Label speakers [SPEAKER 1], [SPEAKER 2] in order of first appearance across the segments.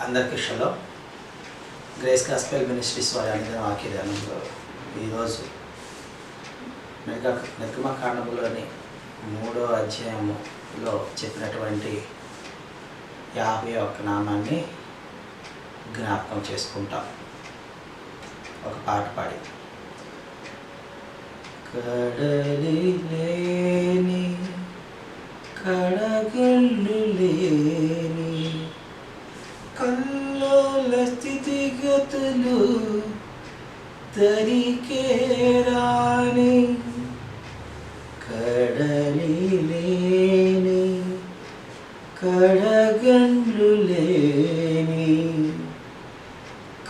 [SPEAKER 1] అందరికీ షలో. Grace gospel ministries వారి అనుదిన వాక్యదానంలో ఈరోజు నిర్గమకాండములోని 3వ అధ్యాయములో చెప్పినటువంటి యాహోవా యొక్క నామాన్ని జ్ఞాపకం చేసుకుంటాం. ఒక పాట పాడి. కడలి లేని కడగళ్ళు లేని కల్లోల స్థితిగతులు తరికే రాని, కడలి లేని కడగండ్లు లేని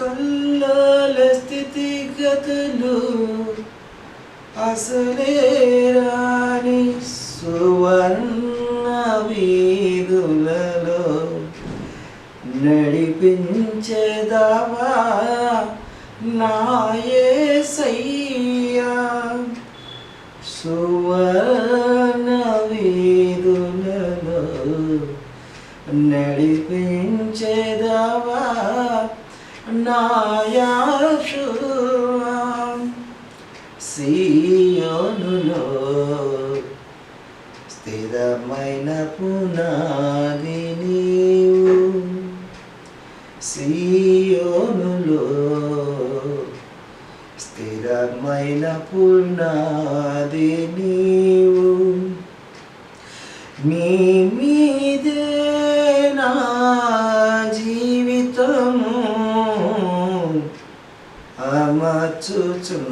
[SPEAKER 1] కల్లోల స్థితిగతులు అసలే రాని సువర్ణ వీధులలో నడిపించేదావా నా యేసయ్యా. సువర్ణ వీధులలో నడిపించేదావా నా యెహోవా. సీయోనులో స్థిరమైన పునాది నీవు, సీయోనులో స్థిరమైన పునాది నీవు. నీ మీదే నా జీవితము అమర్చుచున్నావు.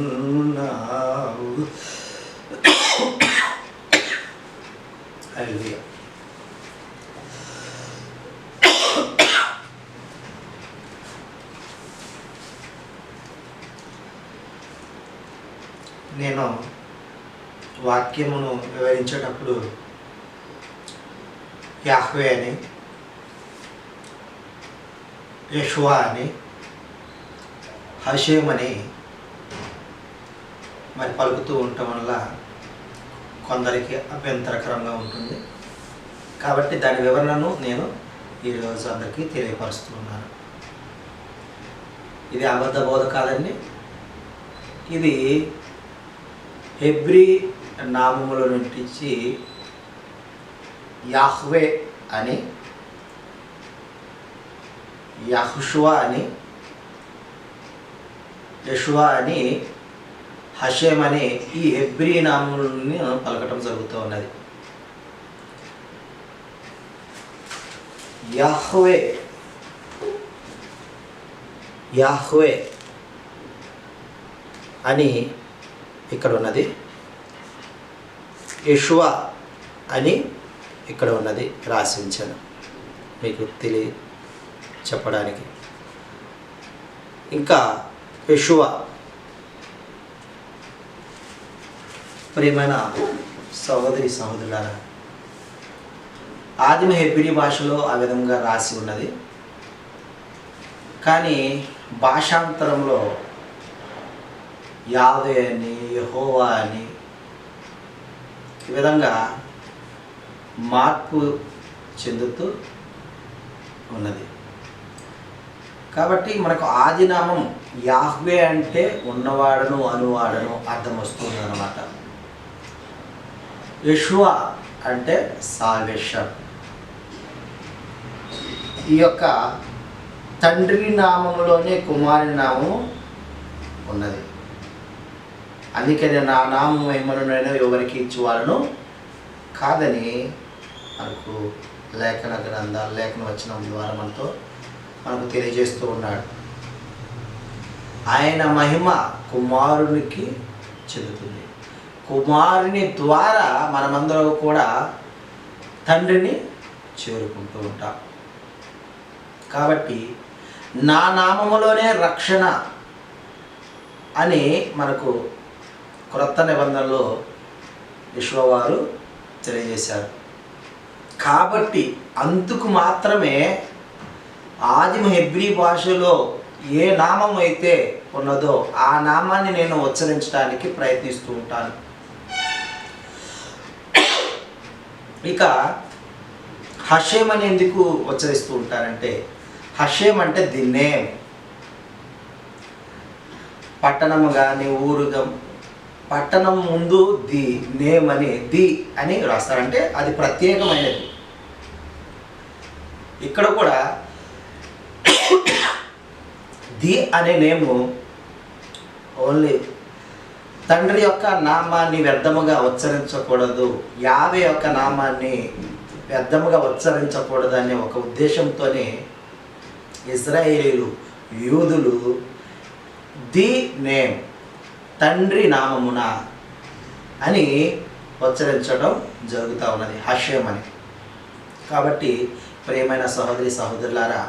[SPEAKER 1] హల్లెలూయా. నేను వాక్యమును వివరించేటప్పుడు యాహ్వే అని, యెషువా అని, హషేమ్ అని మరి పలుకుతూ ఉండటం వల్ల కొందరికి అభ్యంతరకరంగా ఉంటుంది. కాబట్టి దాని వివరణను నేను ఈరోజు అందరికీ తెలియపరుస్తున్నాను. ఇది అబద్ధ బోధ కాదండి. ఇది హెబ్రీ నామముల నుంచి యాహ్వే అని, యెహోషువా అని, యెషువా అని, హషేమ్ అని ఈ హెబ్రీ నామములను పలకటం జరుగుతూ ఉన్నది. యాహ్వే యాహ్వే అని ఇక్కడ ఉన్నది, యెషువా అని ఇక్కడ ఉన్నది. రాసి ఉంచాను మీకు చెప్పడానికి. ఇంకా యెషువా. ప్రియమైన సహోదరి సహోదరులారా, ఆదిమ హెబ్రీ భాషలో ఆ విధంగా రాసి ఉన్నది. కానీ భాషాంతరంలో యాహ్వే అని, యెహోవా అని ఈ విధంగా మార్పు చెందుతూ ఉన్నది. కాబట్టి మనకు ఆదినామం యాహ్వే అంటే ఉన్నవాడను అనువాడను అర్థం వస్తుంది అన్నమాట. యెషువా అంటే సాల్వేషన్. ఈ యొక్క తండ్రి నామములోనే కుమారుని నామము ఉన్నది. అందుకని నా నామం ఏమనైనా ఎవరికి ఇచ్చేవాళ్ళను కాదని మనకు లేఖన వచనం ద్వారా మనకు తెలియజేస్తూ ఉన్నాడు. ఆయన మహిమ కుమారునికి చెందుతుంది. కుమారుని ద్వారా మనమందరం కూడా తండ్రిని చేరుకుంటూ ఉంటాం. కాబట్టి నా నామములోనే రక్షణ అని మనకు క్రొత్త నిబంధనలో యెషువా వారు తెలియజేశారు. కాబట్టి అందుకు మాత్రమే ఆదిమ హెబ్రీ భాషలో ఏ నామం అయితే ఉన్నదో ఆ నామాన్ని నేను ఉచ్చరించడానికి ప్రయత్నిస్తూ ఉంటాను. ఇక హషేమ్ అని ఎందుకు ఉచ్చరిస్తూ ఉంటారంటే హషేమ్ అంటే ది నేమ్. పట్టణము కానీ ఊరుగా పట్టణం ముందు ది నేమ్ అని ది అని రాస్తారంటే అది ప్రత్యేకమైనది. ఇక్కడ కూడా ది అనే నేము ఓన్లీ తండ్రి యొక్క నామాన్ని వ్యర్థముగా ఉచ్చరించకూడదు, యావే యొక్క నామాన్ని వ్యర్థముగా ఉచ్చరించకూడదు అనే ఒక ఉద్దేశంతోనే ఇశ్రాయేలీలు యూదులు ది నేమ్ తండ్రి నామమున అని ఉచ్చరించడం జరుగుతూ ఉన్నది, హషేమ్ అని. కాబట్టి ప్రియమైన సహోదరి సహోదరులారా,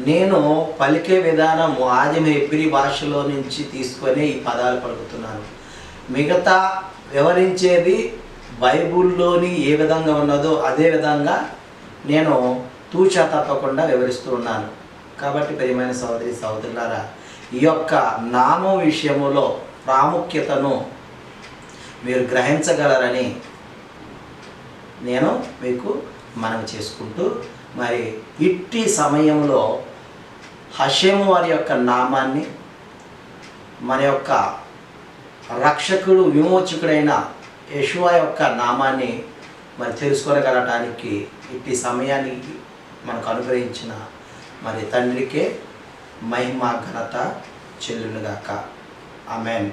[SPEAKER 1] నేను పలికే విధానం ఆదిమ హెబ్రీ భాషలో నుంచి తీసుకొని ఈ పదాలు పలుకుతున్నాను. మిగతా వివరించేది బైబిల్లోని ఏ విధంగా ఉన్నదో అదే విధంగా నేను తూచా తప్పకుండా వివరిస్తూ ఉన్నాను. కాబట్టి ప్రియమైన సహోదరి సహోదరులారా, ఈ యొక్క నామం విషయములో ప్రాముఖ్యతను మీరు గ్రహించగలరని నేను మీకు మనవి చేసుకుంటూ, మరి ఇట్టి సమయంలో హషేము వారి యొక్క నామాన్ని, మన యొక్క రక్షకుడు విమోచకుడైన యెషువా యొక్క నామాన్ని మరి తెలుసుకోగలటానికి ఇట్టి సమయానికి మనకు అనుగ్రహించిన మరి తండ్రికే మహిమ ఘనత చెల్లునుగాక. ఆమేన్.